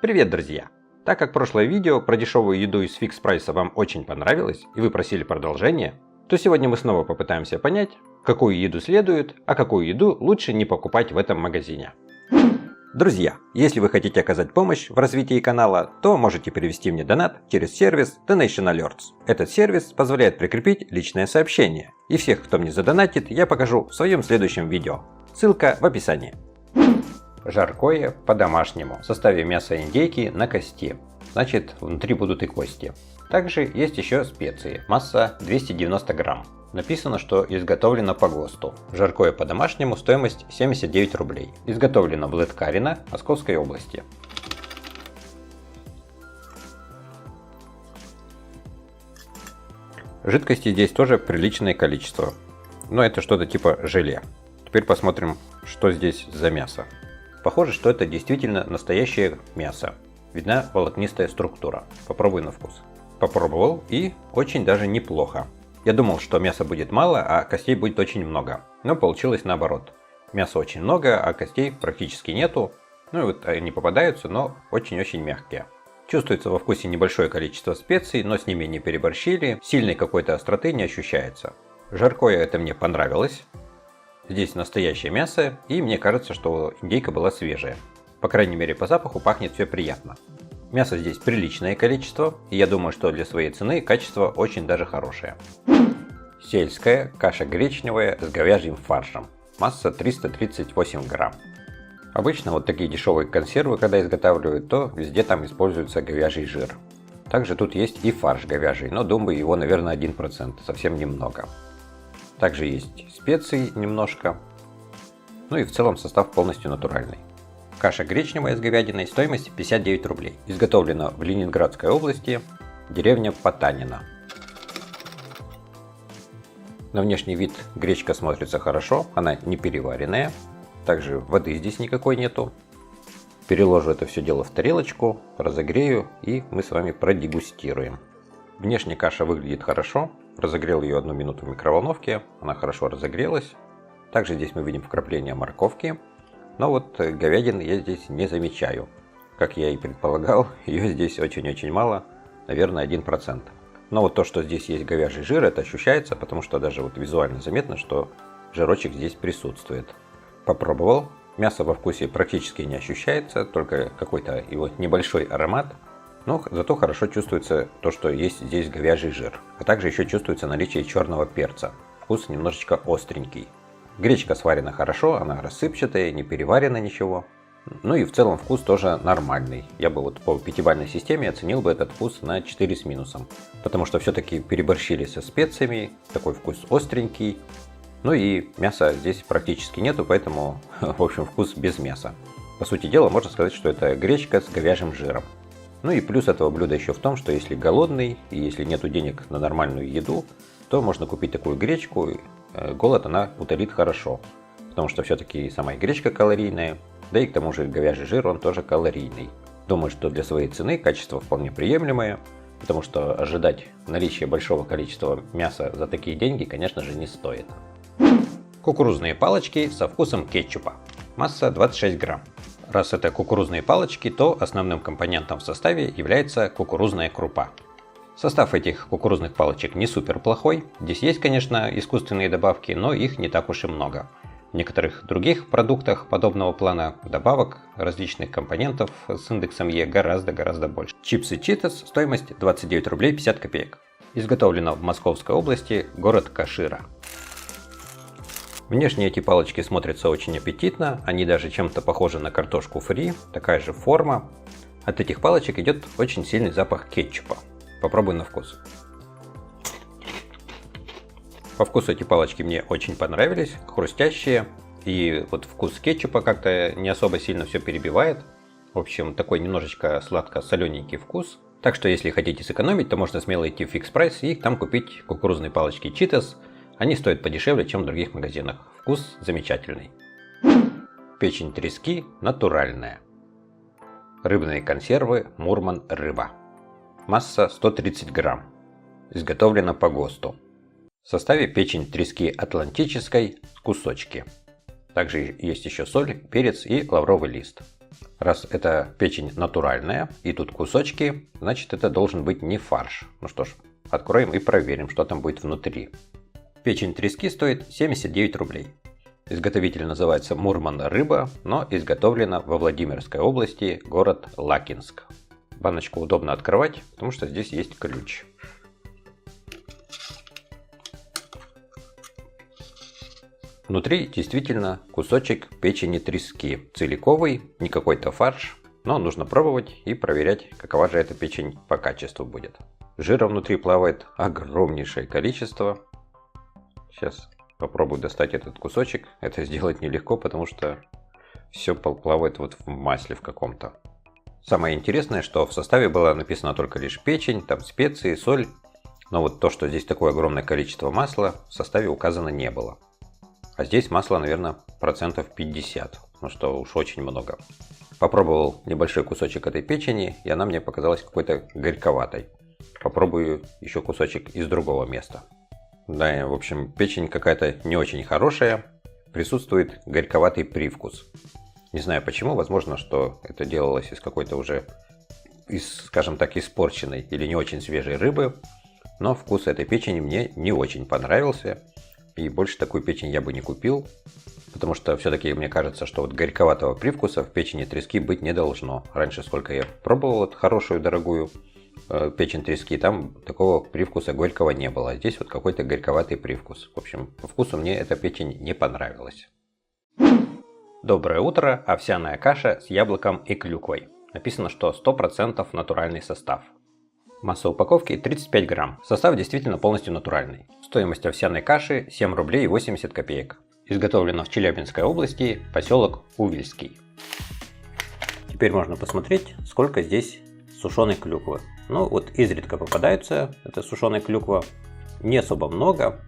Привет, друзья! Так как прошлое видео про дешевую еду из фикс прайса вам очень понравилось и вы просили продолжение, то сегодня мы снова попытаемся понять, какую еду следует, а какую еду лучше не покупать в этом магазине. Друзья, если вы хотите оказать помощь в развитии канала, то можете перевести мне донат через сервис Donation Alerts. Этот сервис позволяет прикрепить личное сообщение, и всех, кто мне задонатит, я покажу в своем следующем видео. Ссылка в описании. Жаркое по-домашнему, в составе мяса индейки на кости, значит внутри будут и кости. Также есть еще специи, масса 290 грамм. Написано, что изготовлено по ГОСТу. Жаркое по-домашнему, стоимость 79 рублей. Изготовлено в Лыткарино, Московской области. Жидкости здесь тоже приличное количество, но это что-то типа желе. Теперь посмотрим, что здесь за мясо. Похоже, что это действительно настоящее мясо. Видна волокнистая структура. Попробуй на вкус. Попробовал и очень даже неплохо. Я думал, что мяса будет мало, а костей будет очень много. Но получилось наоборот. Мяса очень много, а костей практически нету. Ну и вот они попадаются, но очень-очень мягкие. Чувствуется во вкусе небольшое количество специй, но с ними не переборщили. Сильной какой-то остроты не ощущается. Жаркое это мне понравилось. Здесь настоящее мясо, и мне кажется, что индейка была свежая. По крайней мере, по запаху пахнет все приятно. Мяса здесь приличное количество, и я думаю, что для своей цены качество очень даже хорошее. Сельская каша гречневая с говяжьим фаршем. Масса 338 грамм. Обычно вот такие дешевые консервы, когда изготавливают, то везде там используется говяжий жир. Также тут есть и фарш говяжий, но думаю, его, наверное, 1%, совсем немного. Также есть специи немножко. Ну и в целом состав полностью натуральный. Каша гречневая с говядиной, стоимость 59 рублей. Изготовлена в Ленинградской области, деревня Потанина. На внешний вид гречка смотрится хорошо, она не переваренная. Также воды здесь никакой нету. Переложу это все дело в тарелочку, разогрею и мы с вами продегустируем. Внешне каша выглядит хорошо. Разогрел ее 1 минуту в микроволновке, она хорошо разогрелась. Также здесь мы видим вкрапление морковки. Но вот говядины я здесь не замечаю. Как я и предполагал, ее здесь очень-очень мало, наверное 1%. Но вот то, что здесь есть говяжий жир, это ощущается, потому что даже вот визуально заметно, что жирочек здесь присутствует. Попробовал. Мясо во вкусе практически не ощущается, только какой-то его небольшой аромат. Но зато хорошо чувствуется то, что есть здесь говяжий жир. А также еще чувствуется наличие черного перца. Вкус немножечко остренький. Гречка сварена хорошо, она рассыпчатая, не переварена ничего. Ну и в целом вкус тоже нормальный. Я бы вот по 5-бальной системе оценил бы этот вкус на 4 с минусом. Потому что все-таки переборщили со специями, такой вкус остренький. Ну и мяса здесь практически нету, поэтому в общем вкус без мяса. По сути дела можно сказать, что это гречка с говяжьим жиром. Ну и плюс этого блюда еще в том, что если голодный и если нету денег на нормальную еду, то можно купить такую гречку, и голод она утолит хорошо. Потому что все-таки сама гречка калорийная, да и к тому же говяжий жир он тоже калорийный. Думаю, что для своей цены качество вполне приемлемое, потому что ожидать наличия большого количества мяса за такие деньги, конечно же, не стоит. Кукурузные палочки со вкусом кетчупа. Масса 26 грамм. Раз это кукурузные палочки, то основным компонентом в составе является кукурузная крупа. Состав этих кукурузных палочек не супер плохой. Здесь есть, конечно, искусственные добавки, но их не так уж и много. В некоторых других продуктах подобного плана добавок различных компонентов с индексом Е гораздо больше. Чипсы Cheetos, стоимость 29 рублей 50 копеек. Изготовлено в Московской области, город Кашира. Внешне эти палочки смотрятся очень аппетитно, они даже чем-то похожи на картошку фри, такая же форма. От этих палочек идет очень сильный запах кетчупа. Попробуй на вкус. По вкусу эти палочки мне очень понравились, хрустящие. И вот вкус кетчупа как-то не особо сильно все перебивает. В общем, такой немножечко сладко-солененький вкус. Так что если хотите сэкономить, то можно смело идти в фикс прайс и там купить кукурузные палочки Cheetos. Они стоят подешевле, чем в других магазинах. Вкус замечательный. Печень трески натуральная. Рыбные консервы Мурман рыба. Масса 130 грамм. Изготовлено по ГОСТу. В составе печень трески атлантической, кусочки. Также есть еще соль, перец и лавровый лист. Раз это печень натуральная и тут кусочки, значит это должен быть не фарш. Ну что ж, откроем и проверим, что там будет внутри. Печень трески стоит 79 рублей. Изготовитель называется Мурман Рыба, но изготовлена во Владимирской области, город Лакинск. Баночку удобно открывать, потому что здесь есть ключ. Внутри действительно кусочек печени трески. Целиковый, не какой-то фарш, но нужно пробовать и проверять, какова же эта печень по качеству будет. Жира внутри плавает огромнейшее количество. Сейчас попробую достать этот кусочек. Это сделать нелегко, потому что все плавает вот в масле в каком-то. Самое интересное, что в составе было написано только лишь печень, там специи, соль. Но вот то, что здесь такое огромное количество масла, в составе указано не было. А здесь масла, наверное, процентов 50, ну что уж очень много. Попробовал небольшой кусочек этой печени, и она мне показалась какой-то горьковатой. Попробую еще кусочек из другого места. Да, в общем, печень какая-то не очень хорошая, присутствует горьковатый привкус. Не знаю почему, возможно, что это делалось из какой-то уже, скажем так, испорченной или не очень свежей рыбы, но вкус этой печени мне не очень понравился. И больше такую печень я бы не купил, потому что все-таки мне кажется, что вот горьковатого привкуса в печени трески быть не должно. Раньше, сколько я пробовал вот хорошую, дорогую печень трески, там такого привкуса горького не было. А здесь вот какой-то горьковатый привкус. В общем, по вкусу мне эта печень не понравилась. Доброе утро! Овсяная каша с яблоком и клюквой. Написано, что 100% натуральный состав. Масса упаковки 35 грамм. Состав действительно полностью натуральный. Стоимость овсяной каши 7 рублей 80 копеек. Изготовлено в Челябинской области, поселок Увельский. Теперь можно посмотреть, сколько здесь сушеной клюквы. Ну вот изредка попадаются, это сушеная клюква, не особо много,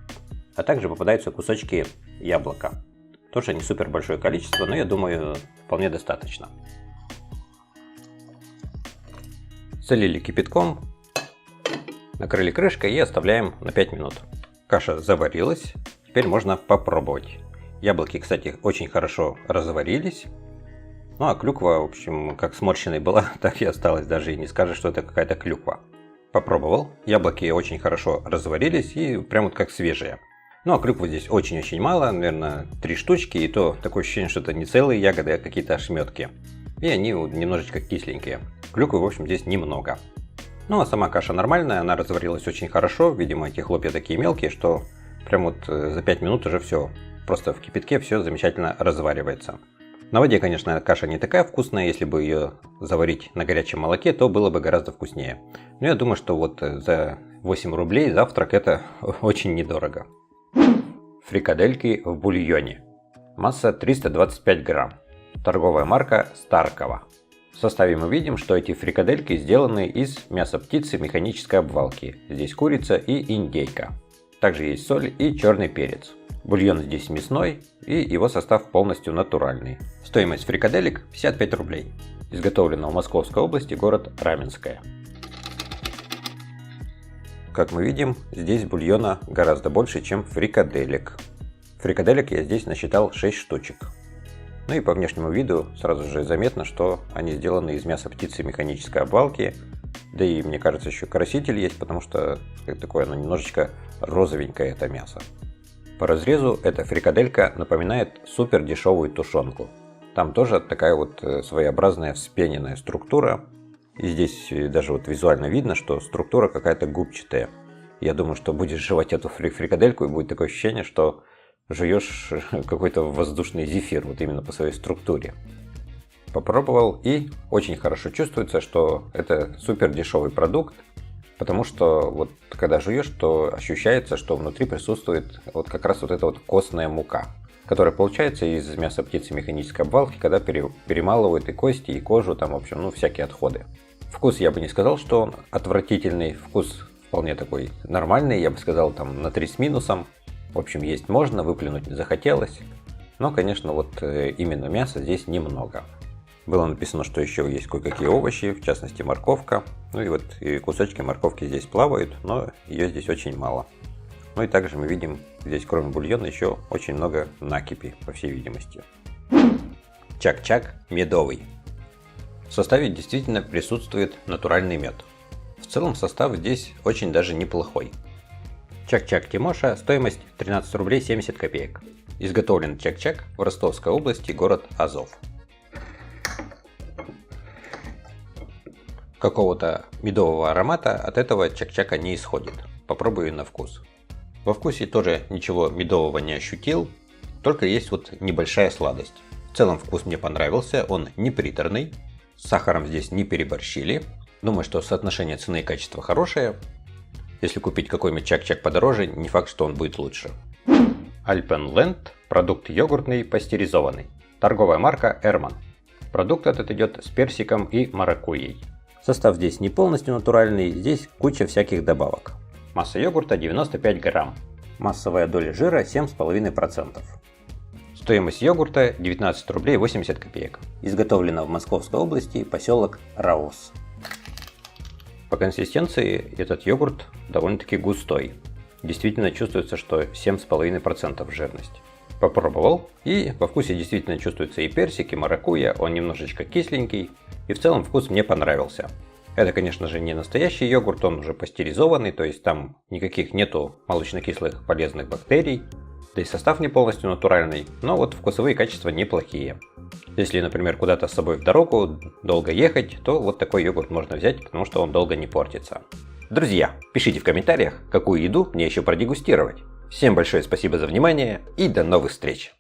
а также попадаются кусочки яблока. Тоже не супер большое количество, но я думаю, вполне достаточно. Залили кипятком. Накрыли крышкой и оставляем на 5 минут. Каша заварилась, теперь можно попробовать. Яблоки, кстати, очень хорошо разварились. Ну а клюква, в общем, как сморщенной была, так и осталась. Даже и не скажешь, что это какая-то клюква. Попробовал. Яблоки очень хорошо разварились и прям вот как свежие. Ну а клюквы здесь очень-очень мало, наверное, 3 штучки. И то такое ощущение, что это не целые ягоды, а какие-то ошметки. И они немножечко кисленькие. Клюквы, в общем, здесь немного. Ну а сама каша нормальная, она разварилась очень хорошо. Видимо, эти хлопья такие мелкие, что прям вот за 5 минут уже все. Просто в кипятке все замечательно разваривается. На воде, конечно, каша не такая вкусная. Если бы ее заварить на горячем молоке, то было бы гораздо вкуснее. Но я думаю, что вот за 8 рублей завтрак это очень недорого. Фрикадельки в бульоне. Масса 325 грамм. Торговая марка Старкова. В составе мы видим, что эти фрикадельки сделаны из мяса птицы механической обвалки. Здесь курица и индейка. Также есть соль и черный перец. Бульон здесь мясной, и его состав полностью натуральный. Стоимость фрикаделек 55 рублей. Изготовлено в Московской области, город Раменское. Как мы видим, здесь бульона гораздо больше, чем фрикаделек. Фрикаделек я здесь насчитал 6 штучек. Ну и по внешнему виду сразу же заметно, что они сделаны из мяса птицы механической обвалки. Да и мне кажется, еще краситель есть, потому что такое оно немножечко розовенькое это мясо. По разрезу эта фрикаделька напоминает супер дешевую тушенку. Там тоже такая вот своеобразная вспененная структура. И здесь даже вот визуально видно, что структура какая-то губчатая. Я думаю, что будешь жевать эту фрикадельку, и будет такое ощущение, что жуешь какой-то воздушный зефир, вот именно по своей структуре. Попробовал, и очень хорошо чувствуется, что это супер дешевый продукт, потому что вот когда жуешь, то ощущается, что внутри присутствует вот как раз вот эта вот костная мука, которая получается из мяса птицы механической обвалки, когда перемалывают и кости, и кожу, там, в общем, ну, всякие отходы. Вкус я бы не сказал, что он отвратительный, вкус вполне такой нормальный, я бы сказал, там, на 3 с минусом. В общем, есть можно, выплюнуть не захотелось. Но, конечно, вот именно мяса здесь немного. Было написано, что еще есть кое-какие овощи, в частности морковка. Ну и вот и кусочки морковки здесь плавают, но ее здесь очень мало. Ну и также мы видим, здесь кроме бульона еще очень много накипи, по всей видимости. Чак-чак медовый. В составе действительно присутствует натуральный мед. В целом состав здесь очень даже неплохой. Чак-Чак Тимоша, стоимость 13 рублей 70 копеек. Изготовлен Чак-Чак в Ростовской области, город Азов. Какого-то медового аромата от этого Чак-Чака не исходит. Попробую на вкус. Во вкусе тоже ничего медового не ощутил, только есть вот небольшая сладость. В целом вкус мне понравился, он не приторный, с сахаром здесь не переборщили. Думаю, что соотношение цены и качества хорошее. Если купить какой-нибудь Чак-Чак подороже, не факт, что он будет лучше. Alpenland – продукт йогуртный, пастеризованный. Торговая марка Эрман. Продукт этот идет с персиком и маракуйей. Состав здесь не полностью натуральный, здесь куча всяких добавок. Масса йогурта 95 грамм. Массовая доля жира 7,5%. Стоимость йогурта 19 рублей 80 копеек. Изготовлено в Московской области, поселок Раус. По консистенции этот йогурт довольно-таки густой. Действительно чувствуется, что 7,5% жирность. Попробовал, и во вкусе действительно чувствуется и персик, и маракуйя, он немножечко кисленький, и в целом вкус мне понравился. Это, конечно же, не настоящий йогурт, он уже пастеризованный, то есть там никаких нету молочно-кислых полезных бактерий, да и состав не полностью натуральный, но вот вкусовые качества неплохие. Если, например, куда-то с собой в дорогу, долго ехать, то вот такой йогурт можно взять, потому что он долго не портится. Друзья, пишите в комментариях, какую еду мне еще продегустировать. Всем большое спасибо за внимание и до новых встреч!